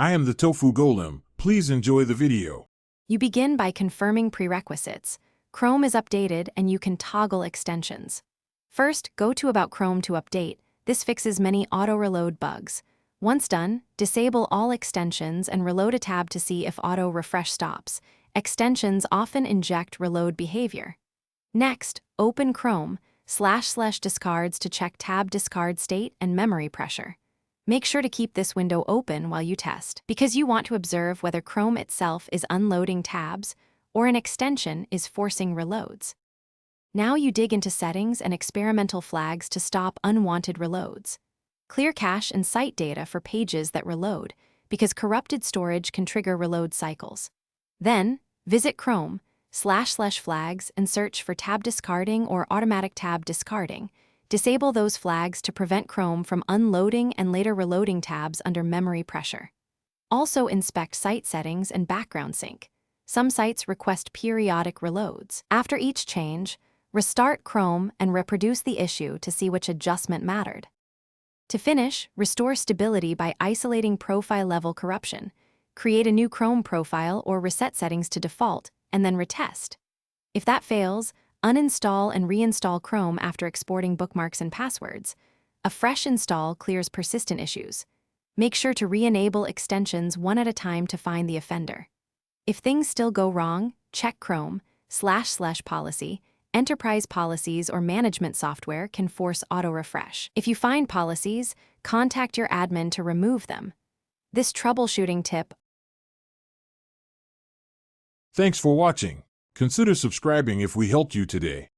I am the Tofu Golem. Please enjoy the video. You begin by confirming prerequisites. Chrome is updated and you can toggle extensions. First, go to About Chrome to update. This fixes many auto-reload bugs. Once done, disable all extensions and reload a tab to see if auto-refresh stops. Extensions often inject reload behavior. Next, open Chrome//discards to check tab discard state and memory pressure. Make sure to keep this window open while you test, because you want to observe whether Chrome itself is unloading tabs or an extension is forcing reloads. Now you dig into settings and experimental flags to stop unwanted reloads. Clear cache and site data for pages that reload, because corrupted storage can trigger reload cycles. Then, visit Chrome//flags and search for tab discarding or automatic tab discarding. Disable those flags to prevent Chrome from unloading and later reloading tabs under memory pressure. Also inspect site settings and background sync. Some sites request periodic reloads. After each change, restart Chrome and reproduce the issue to see which adjustment mattered. To finish, restore stability by isolating profile-level corruption. Create a new Chrome profile or reset settings to default, and then retest. If that fails, uninstall and reinstall Chrome after exporting bookmarks and passwords. A fresh install clears persistent issues. Make sure to re-enable extensions one at a time to find the offender. If things still go wrong, check Chrome//policy. Enterprise policies or management software can force auto-refresh. If you find policies, contact your admin to remove them. This troubleshooting tip. Thanks for watching. Consider subscribing if we helped you today.